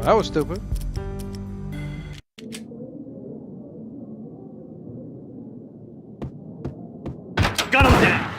That was stupid. Got him down!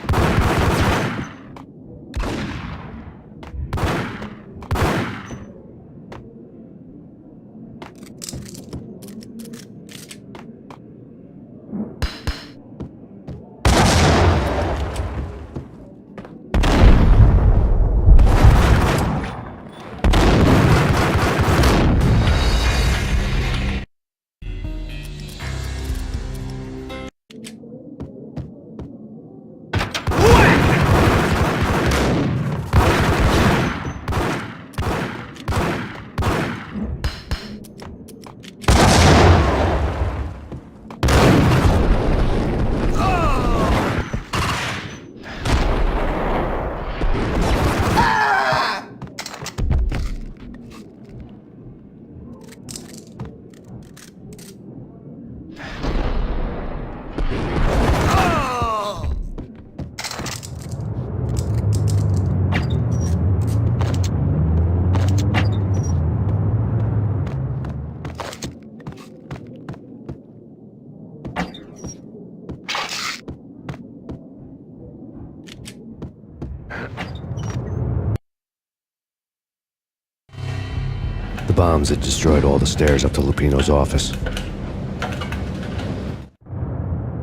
The bombs had destroyed all the stairs up to Lupino's office.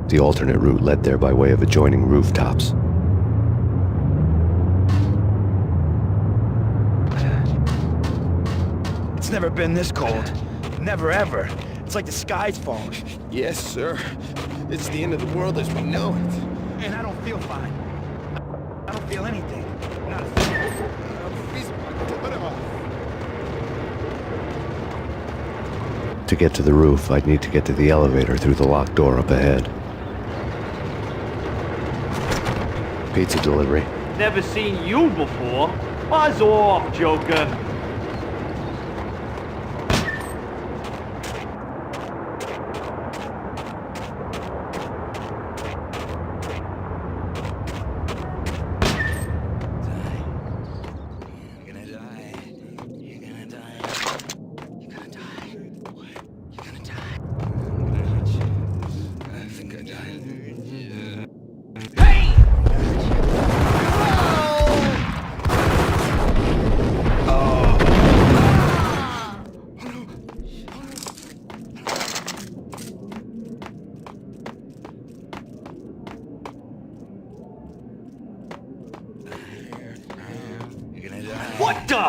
The alternate route led there by way of adjoining rooftops. It's never been this cold. Never ever. It's like the sky's falling. Yes, sir. It's the end of the world as we know it. And I don't feel fine. I don't feel anything. Not a thing. To get to the roof, I'd need to get to the elevator through the locked door up ahead. Pizza delivery. Never seen you before. Buzz off, Joker. What the?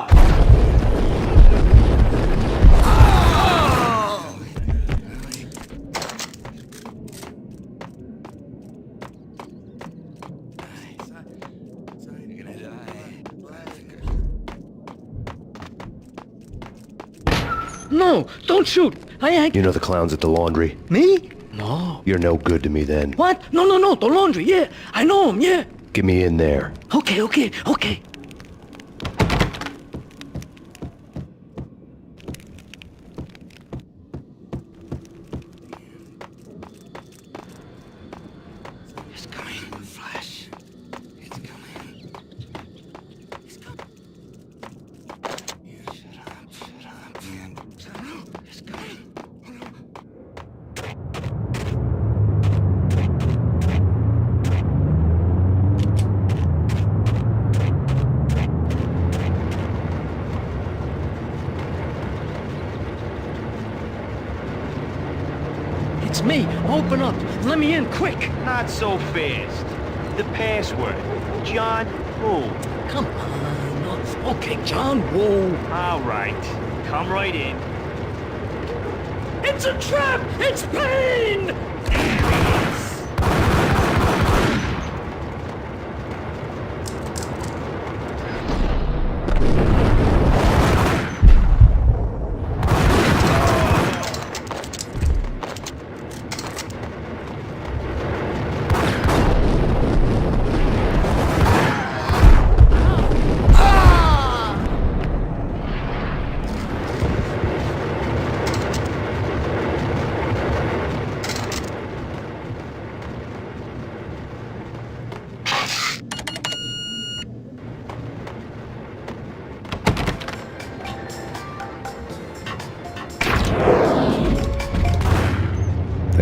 No, don't shoot. You know the clowns at the laundry? Me? No. You're no good to me then. What? No, the laundry, yeah. I know him, yeah. Get me in there. Okay. It's coming, Flash. It's coming. It's coming. Shut up, man. It's coming. It's me. Open up. Let me in, quick. Not so fast. The password. John who? Come on. Okay, John, whoa. All right. Come right in. It's a trap! It's Payne!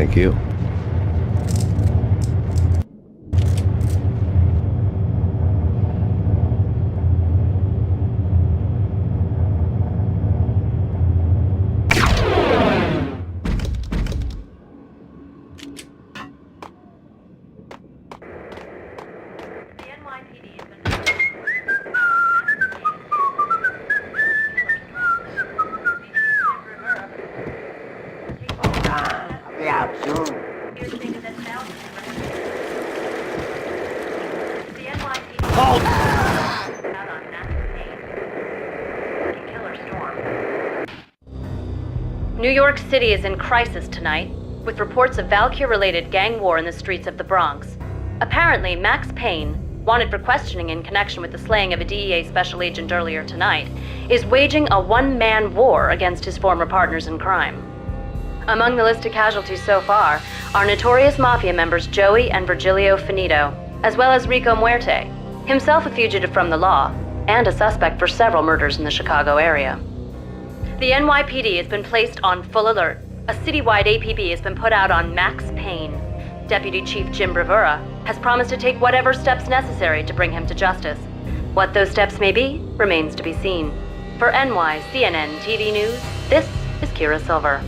Thank you. New York City is in crisis tonight, with reports of Valkyr-related gang war in the streets of the Bronx. Apparently, Max Payne, wanted for questioning in connection with the slaying of a DEA special agent earlier tonight, is waging a one-man war against his former partners in crime. Among the list of casualties so far are notorious mafia members Joey and Virgilio Finito, as well as Rico Muerte, himself a fugitive from the law, and a suspect for several murders in the Chicago area. The NYPD has been placed on full alert. A citywide APB has been put out on Max Payne. Deputy Chief Jim Bravura has promised to take whatever steps necessary to bring him to justice. What those steps may be remains to be seen. For CNN TV News, this is Kira Silver.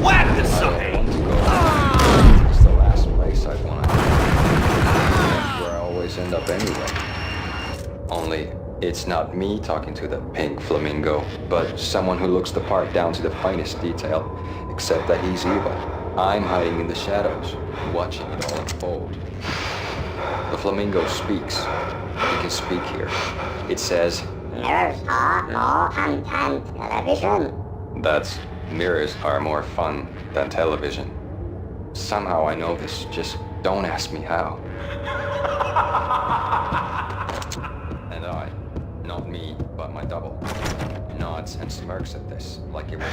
Whack the sucker! It's the last place I'd want to go. That's where I always end up anyway. Only, it's not me talking to the pink flamingo, but someone who looks the part down to the finest detail, except that he's evil. I'm hiding in the shadows, watching it all unfold. The flamingo speaks. He can speak here. It says, Mirrors are more fun than television. that's mirrors are more fun than television. Somehow I know this, just don't ask me how. And I, not me, but my double, nods and smirks at this, like it was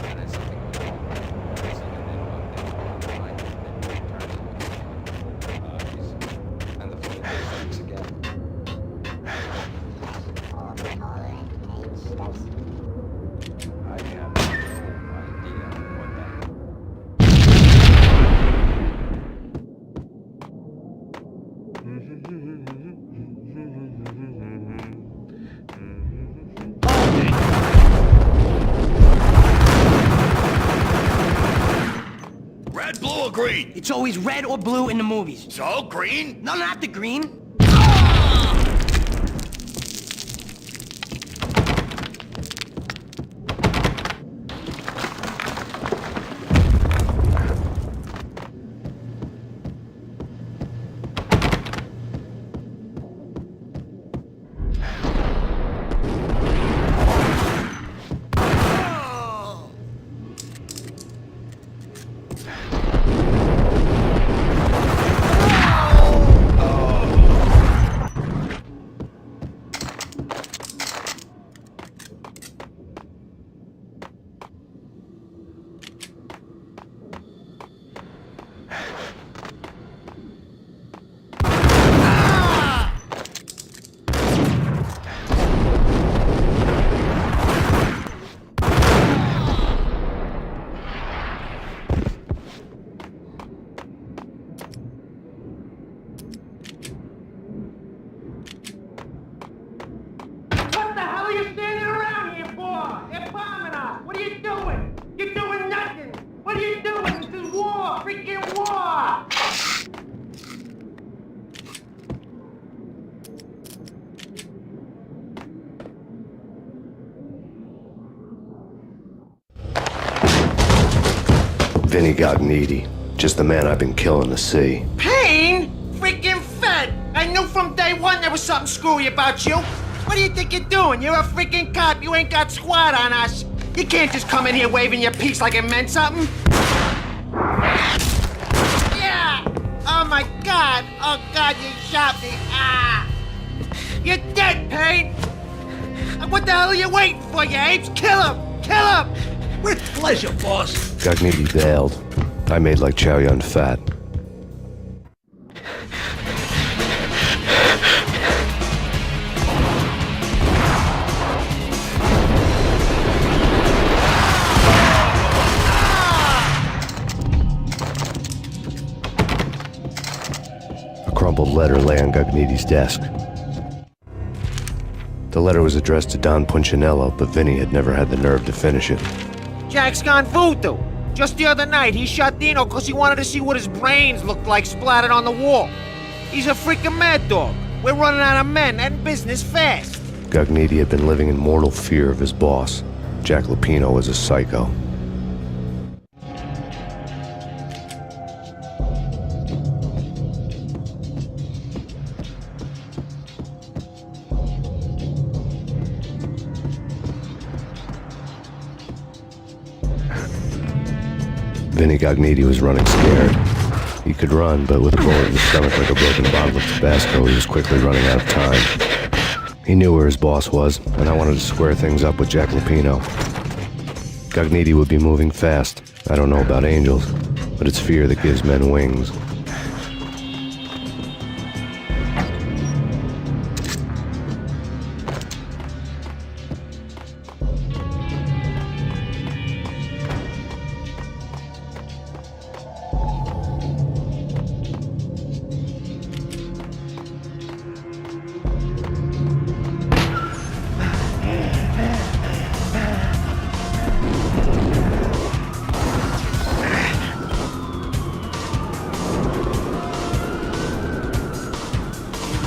and then something goes wrong. And the phone speaks again. I have no idea what that Red, blue, or green? It's always red or blue in the movies. So, green? No, not the green. Vinny Gognitti. Just the man I've been killing to see. Payne? Freaking fed! I knew from day one there was something screwy about you. What do you think you're doing? You're a freaking cop. You ain't got squat on us. You can't just come in here waving your piece like it meant something. Yeah! Oh my God! Oh God, you shot me! Ah! You're dead, Payne! What the hell are you waiting for, you apes? Kill him! Kill him! With pleasure, boss. Gognitti bailed. I made like Chow Yun Fat. A crumpled letter lay on Gognitti's desk. The letter was addressed to Don Punchinello, but Vinny had never had the nerve to finish it. Jack's gone voodoo. Just the other night, he shot Dino because he wanted to see what his brains looked like splattered on the wall. He's a freaking mad dog. We're running out of men and business fast. Gognitti had been living in mortal fear of his boss. Jack Lupino was a psycho. Vinny Gognitti was running scared. He could run, but with a bullet in his stomach like a broken bottle of Tabasco, he was quickly running out of time. He knew where his boss was, and I wanted to square things up with Jack Lupino. Gognitti would be moving fast. I don't know about angels, but it's fear that gives men wings.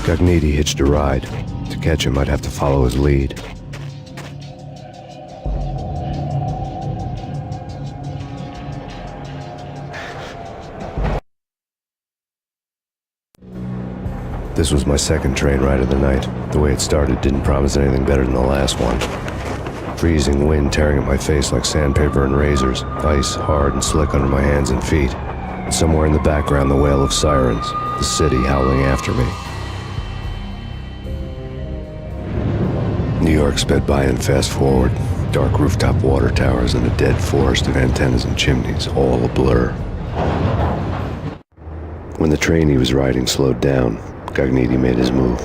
Gognitti hitched a ride. To catch him, I'd have to follow his lead. This was my second train ride of the night. The way it started didn't promise anything better than the last one. Freezing wind tearing at my face like sandpaper and razors, ice hard and slick under my hands and feet. And somewhere in the background, the wail of sirens, the city howling after me. New York sped by in fast forward. Dark rooftop water towers and a dead forest of antennas and chimneys, all a blur. When the train he was riding slowed down, Gognitti made his move.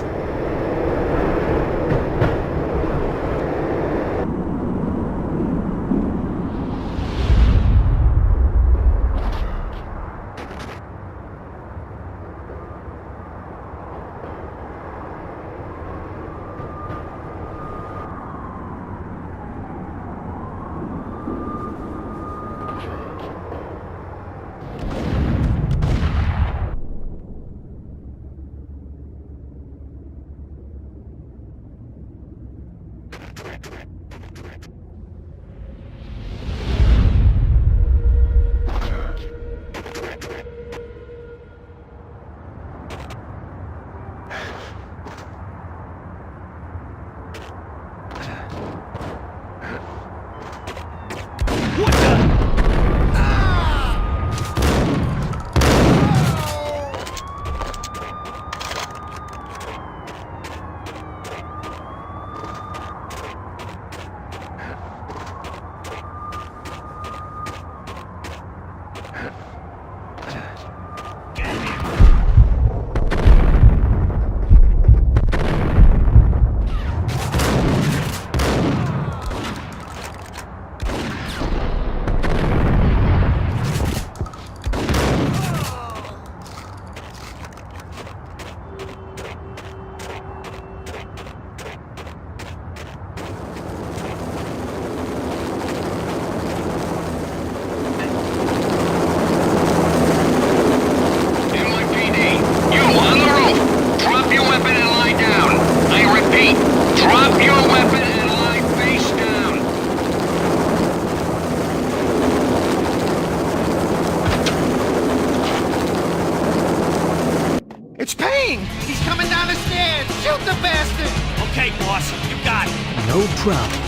No problem.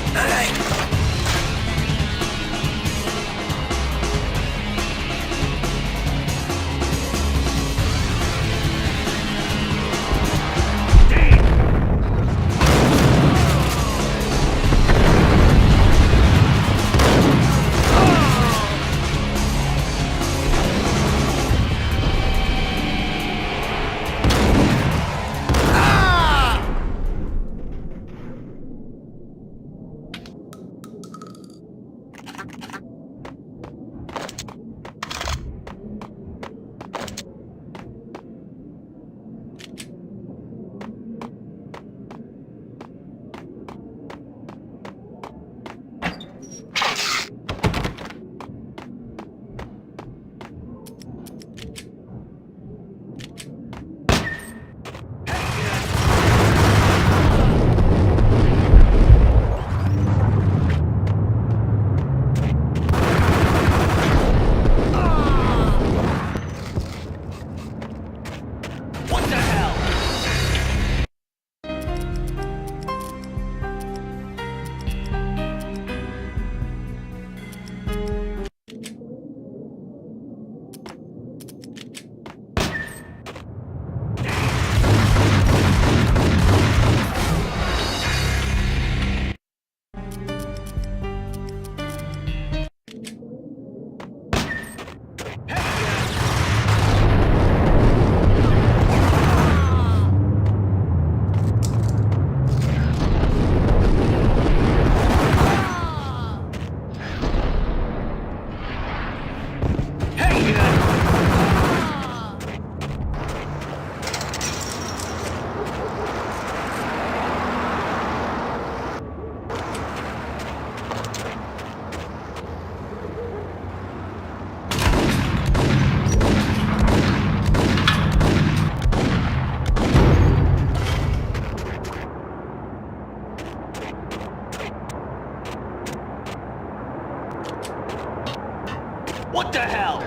What the hell? What the hell?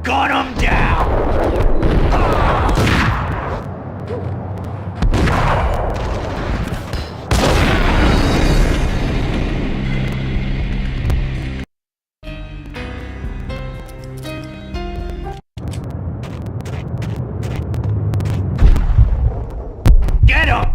Gun him down! Get him!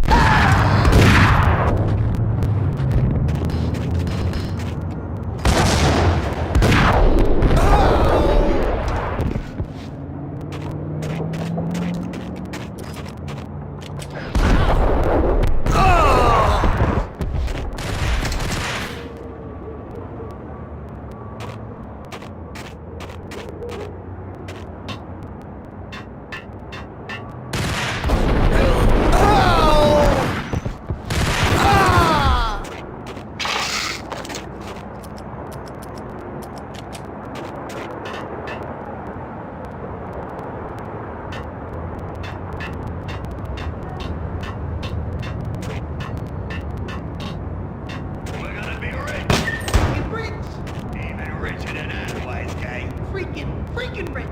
Freaking rich.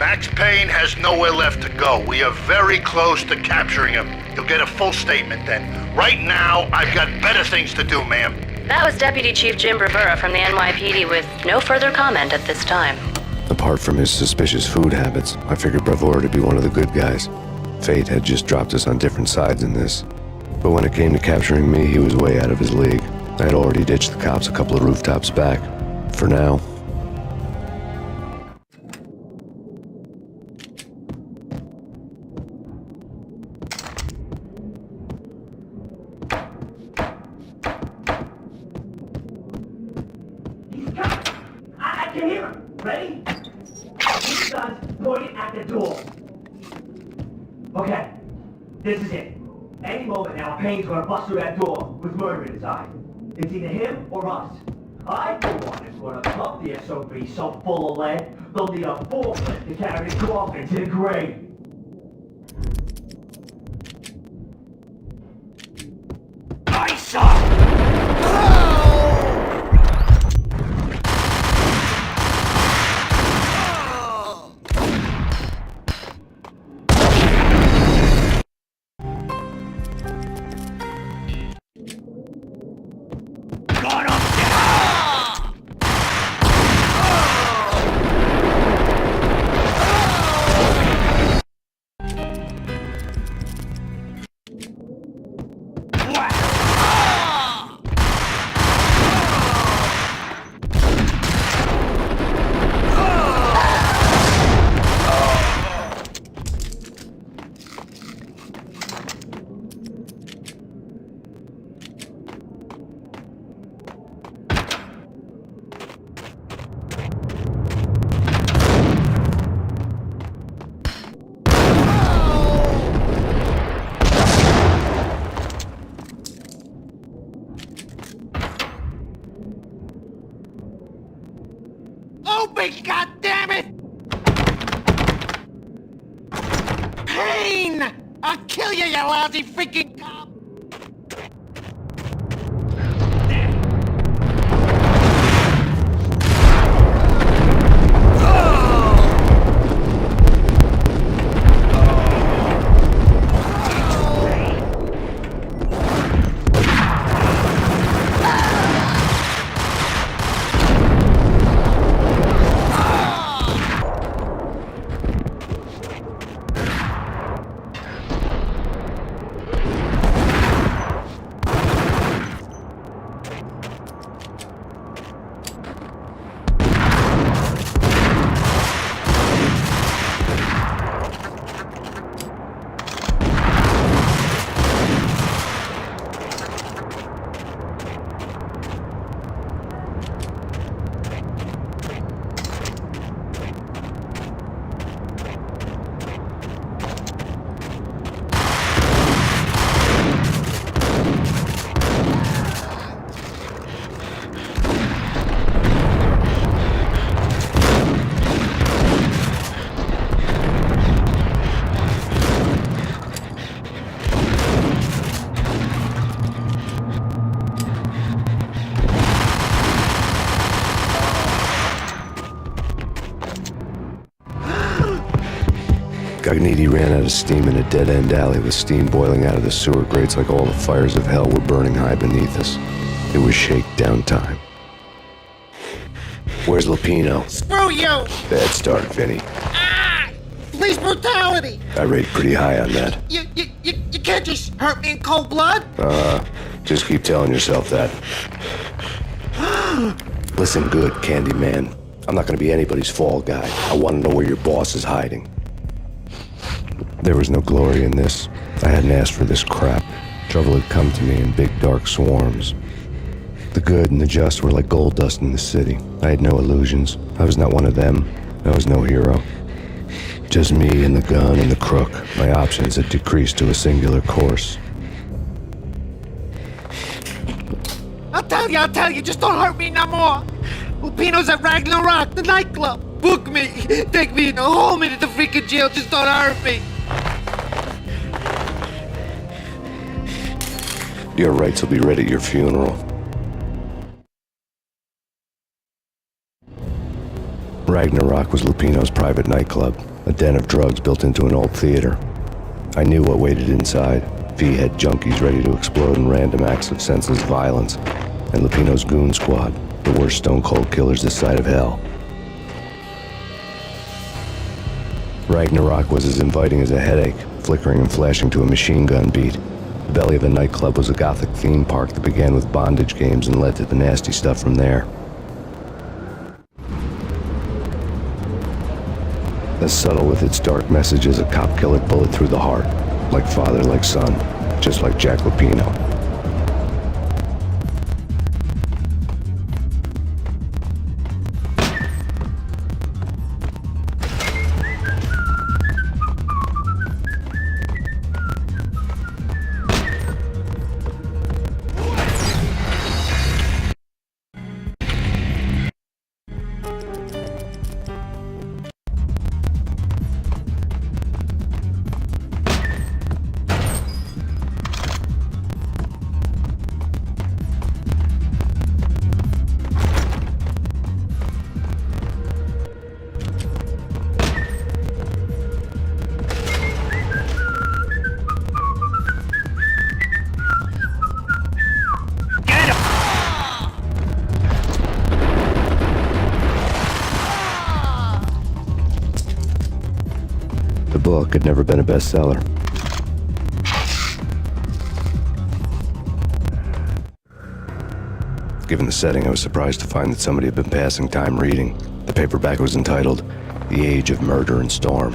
Max Payne has nowhere left to go. We are very close to capturing him. You'll get a full statement then. Right now, I've got better things to do, ma'am. That was Deputy Chief Jim Bravura from the NYPD with no further comment at this time. Apart from his suspicious food habits, I figured Bravura to be one of the good guys. Fate had just dropped us on different sides in this. But when it came to capturing me, he was way out of his league. I had already ditched the cops a couple of rooftops back. For now. I can hear him. Ready? These guns pointing at the door. Okay, this is it. Any moment now, Payne's gonna bust through that door with murder in his eye. It's either him or us. I, for one, am gonna pump the SOB so full of lead, they'll need a forklift to carry his coffin to the grave. I saw! Open, goddammit! Payne! I'll kill you, you lousy freaking cop! Gagniti ran out of steam in a dead-end alley with steam boiling out of the sewer grates like all the fires of hell were burning high beneath us. It was shakedown time. Where's Lupino? Screw you! Bad start, Vinny. Ah! Police brutality! I rate pretty high on that. You can't just hurt me in cold blood! Just keep telling yourself that. Listen good, Candyman. I'm not gonna be anybody's fall guy. I wanna know where your boss is hiding. There was no glory in this. I hadn't asked for this crap. Trouble had come to me in big dark swarms. The good and the just were like gold dust in the city. I had no illusions. I was not one of them. I was no hero. Just me and the gun and the crook. My options had decreased to a singular course. I'll tell you, just don't hurt me no more! Lupino's at Ragnarok, the nightclub! Book me! Take me in, haul me to the freaking jail, just don't hurt me! Your rights will be read at your funeral. Ragnarok was Lupino's private nightclub. a den of drugs built into an old theater. I knew what waited inside. V-head junkies ready to explode in random acts of senseless violence, and Lupino's goon squad, the worst stone-cold killers this side of hell. Ragnarok was as inviting as a headache, flickering and flashing to a machine gun beat. The belly of a nightclub was a gothic theme park that began with bondage games and led to the nasty stuff from there. As subtle with its dark message as a cop-killer bullet through the heart. Like father, like son, just like Jack Lupino. The book had never been a bestseller. Given the setting, I was surprised to find that somebody had been passing time reading. The paperback was entitled, The Age of Murder and Storm.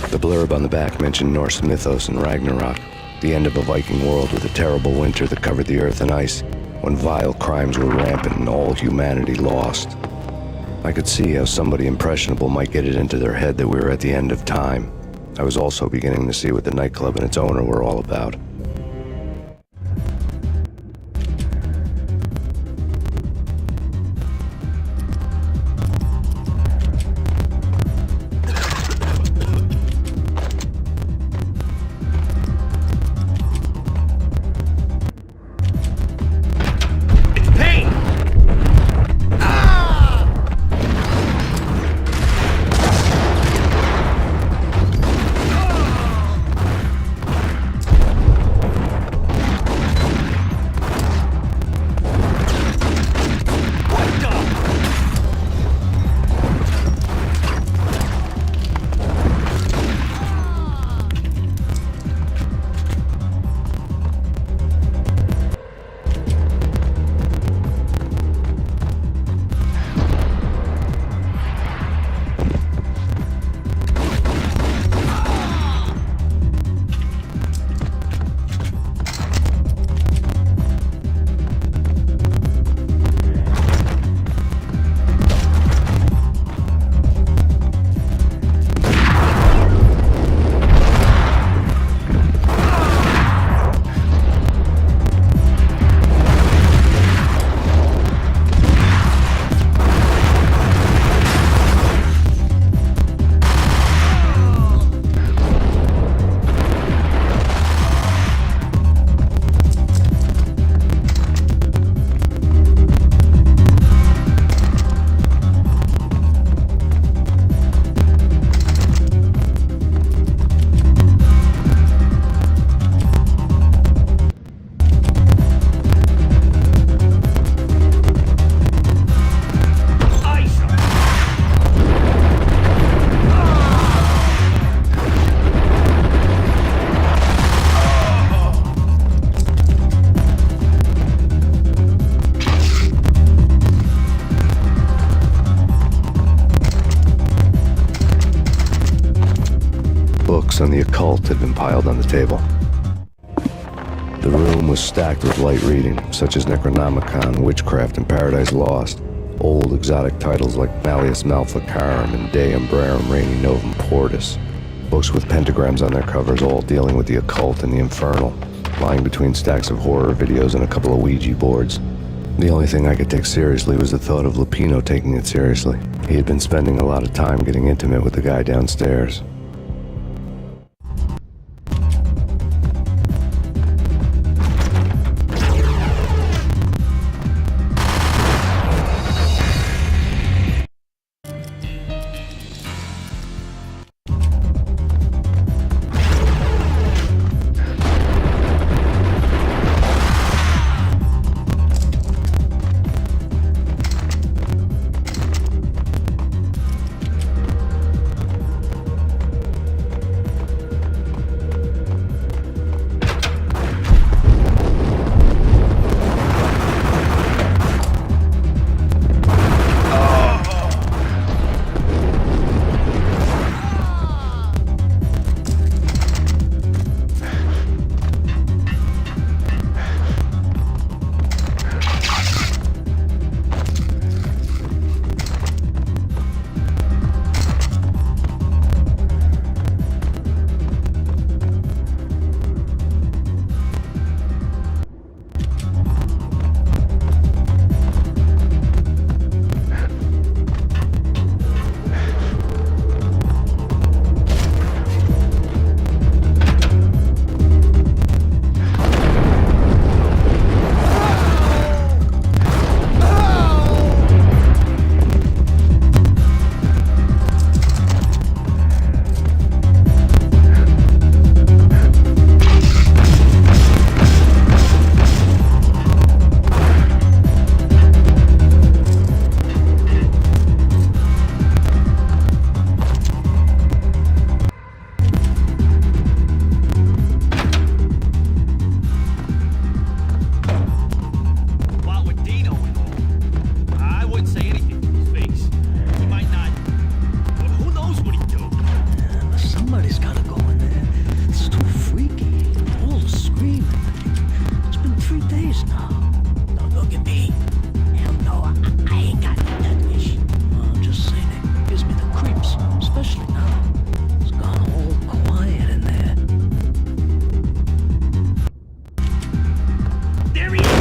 The blurb on the back mentioned Norse mythos and Ragnarok, the end of a Viking world with a terrible winter that covered the earth in ice, when vile crimes were rampant and all humanity lost. I could see how somebody impressionable might get it into their head that we were at the end of time. I was also beginning to see what the nightclub and its owner were all about. It's Payne! Books on the occult had been piled on the table. The room was stacked with light reading, such as Necronomicon, Witchcraft, and Paradise Lost. Old exotic titles like Malleus Maleficarum and De Umbrarum Reini Novum Portus. Books with pentagrams on their covers, all dealing with the occult and the infernal, lying between stacks of horror videos and a couple of Ouija boards. The only thing I could take seriously was the thought of Lupino taking it seriously. He had been spending a lot of time getting intimate with the guy downstairs. There he is!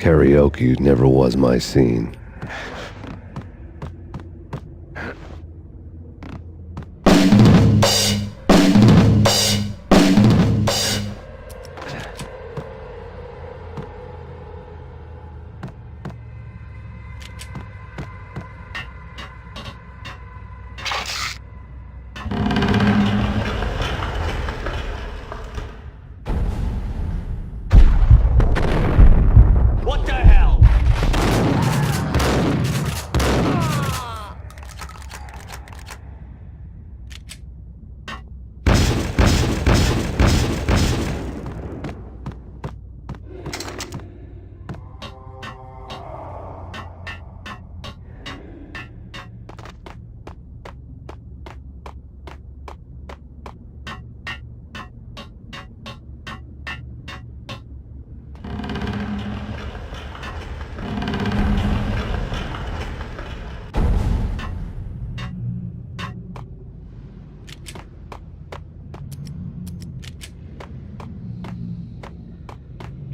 Karaoke never was my scene.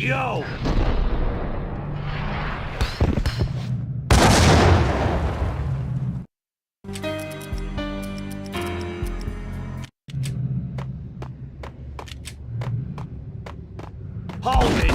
Yo! Hold it!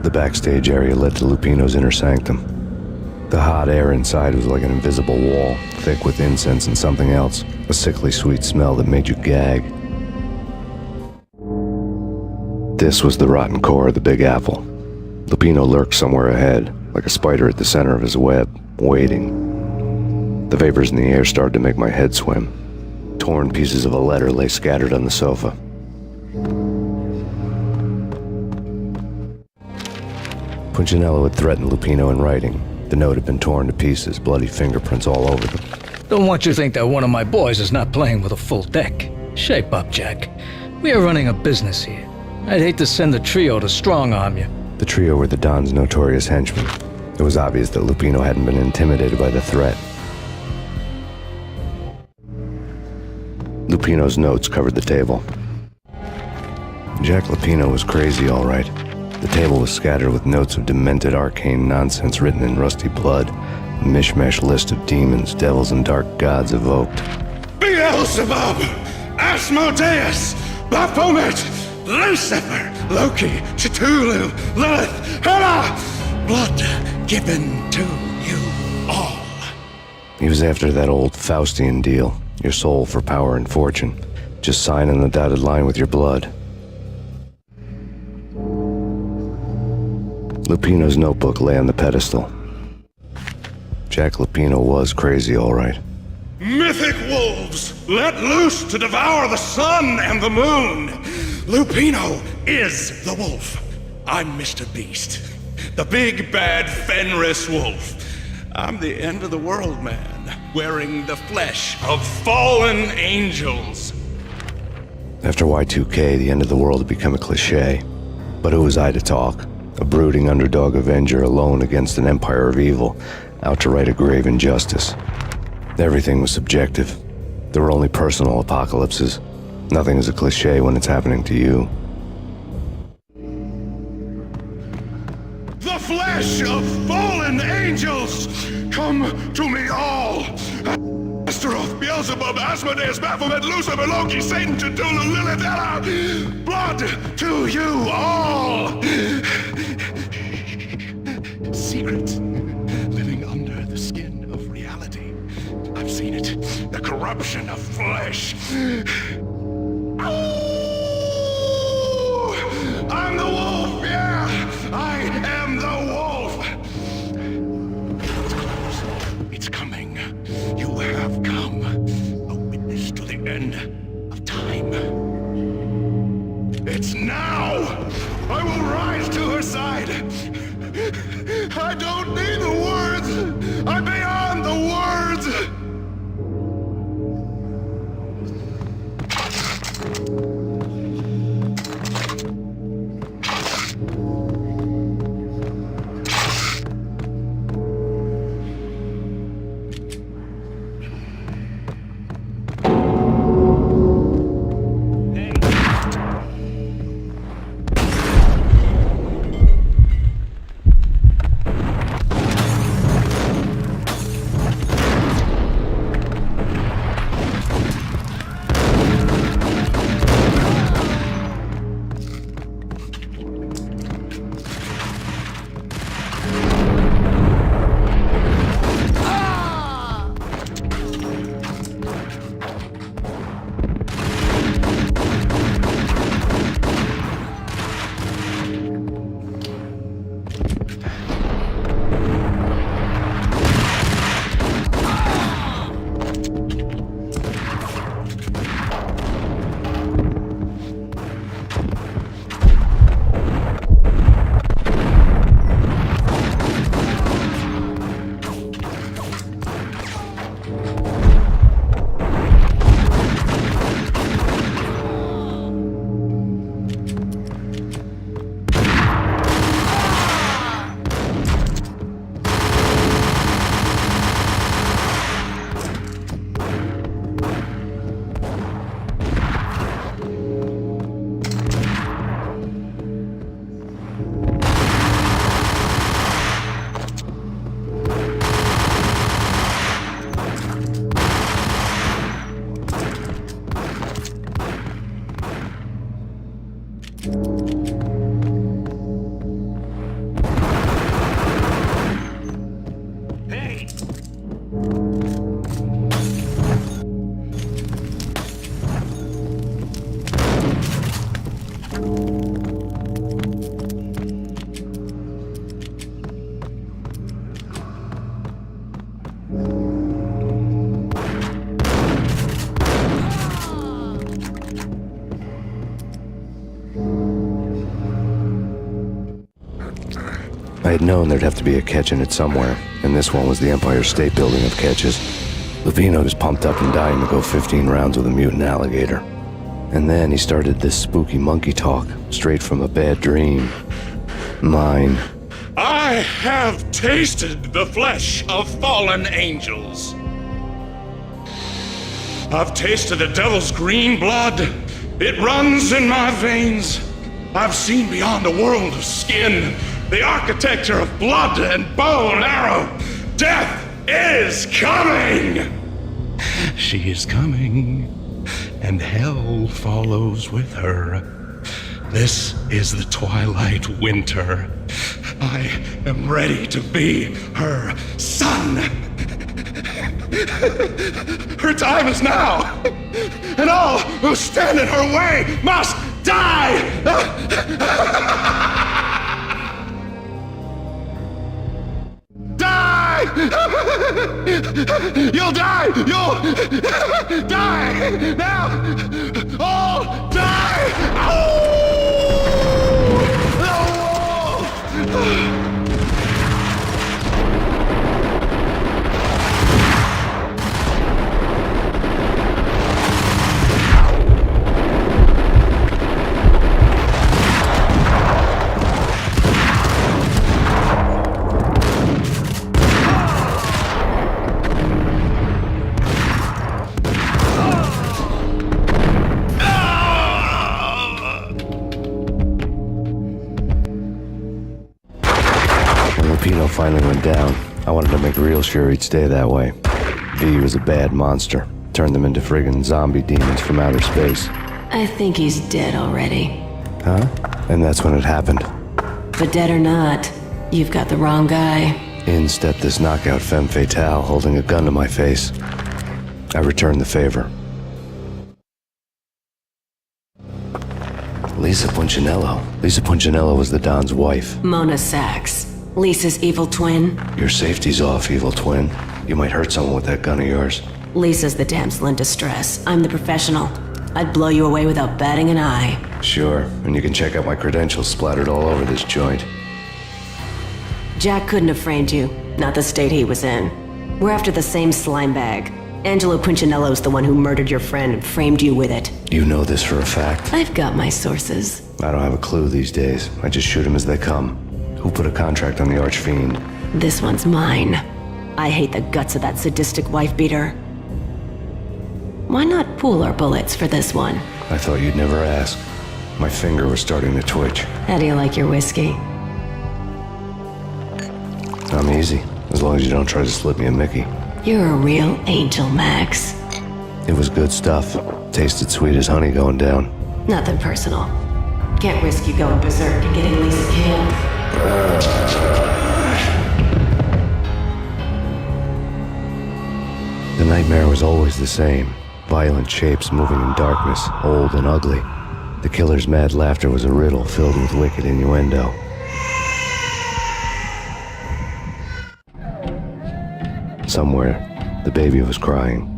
The backstage area led to Lupino's inner sanctum. The hot air inside was like an invisible wall, thick with incense and something else, a sickly sweet smell that made you gag. This was the rotten core of the Big Apple. Lupino lurked somewhere ahead, like a spider at the center of his web, waiting. The vapors in the air started to make my head swim. Torn pieces of a letter lay scattered on the sofa. Punchinello had threatened Lupino in writing. The note had been torn to pieces, bloody fingerprints all over them. Don't want you to think that one of my boys is not playing with a full deck. Shape up, Jack. We are running a business here. I'd hate to send the trio to strong-arm you. The trio were the Don's notorious henchmen. It was obvious that Lupino hadn't been intimidated by the threat. Lupino's notes covered the table. Jack Lupino was crazy, all right. The table was scattered with notes of demented arcane nonsense written in rusty blood, a mishmash list of demons, devils, and dark gods evoked. Beelzebub, Asmodeus, Baphomet, Lucifer, Loki, Cthulhu, Lilith, Hela, blood given to you all. He was after that old Faustian deal, your soul for power and fortune. Just sign on the dotted line with your blood. Lupino's notebook lay on the pedestal. Jack Lupino was crazy, all right. Mythic wolves, let loose to devour the sun and the moon. Lupino is the wolf. I'm Mr. Beast, the big bad Fenris wolf. I'm the end of the world man, wearing the flesh of fallen angels. After Y2K, the end of the world had become a cliche. But who was I to talk? A brooding underdog avenger alone against an empire of evil, out to right a grave injustice. Everything was subjective. There were only personal apocalypses. Nothing is a cliche when it's happening to you. The flesh of fallen angels, come to me all. Astaroth, Beelzebub, Asmodeus, Baphomet, Lucifer, Loki, Satan, Cthulhu, Lilith, Hela, blood to you all. Secret, living under the skin of reality. I've seen it, the corruption of flesh. Oh, I'm the wolf, yeah, I am the wolf. It's coming. You have come, a witness to the end of time. It's now! I will rise to her side! I don't need the words! I'm beyond the words! I had known there'd have to be a catch in it somewhere, and this one was the Empire State Building of catches. Lupino was pumped up and dying to go 15 rounds with a mutant alligator. And then he started this spooky monkey talk, straight from a bad dream. Mine. I have tasted the flesh of fallen angels. I've tasted the devil's green blood. It runs in my veins. I've seen beyond a world of skin, the architecture of blood and bow and arrow. Death is coming! She is coming, and hell follows with her. This is the twilight winter. I am ready to be her son. Her time is now, and all who stand in her way must die! Die! You'll die! You'll die! Now! All die! Lupino finally went down. I wanted to make real sure he'd stay that way. V was a bad monster. Turned them into friggin' zombie demons from outer space. I think he's dead already. Huh? And that's when it happened. But dead or not, you've got the wrong guy. In stepped this knockout femme fatale holding a gun to my face. I returned the favor. Lisa Punchinello. Lisa Punchinello was the Don's wife. Mona Sachs. Lisa's evil twin. Your safety's off, evil twin. You might hurt someone with that gun of yours. Lisa's the damsel in distress. I'm the professional. I'd blow you away without batting an eye. Sure, and you can check out my credentials splattered all over this joint. Jack couldn't have framed you. Not the state he was in. We're after the same slime bag. Angelo Punchinello's the one who murdered your friend and framed you with it. You know this for a fact? I've got my sources. I don't have a clue these days. I just shoot them as they come. Who put a contract on the Archfiend? This one's mine. I hate the guts of that sadistic wife-beater. Why not pool our bullets for this one? I thought you'd never ask. My finger was starting to twitch. How do you like your whiskey? I'm easy, as long as you don't try to slip me a Mickey. You're a real angel, Max. It was good stuff. Tasted sweet as honey going down. Nothing personal. Can't risk you going berserk and getting Lisa killed. The nightmare was always the same. Violent shapes moving in darkness, old and ugly. The killer's mad laughter was a riddle filled with wicked innuendo. Somewhere, the baby was crying.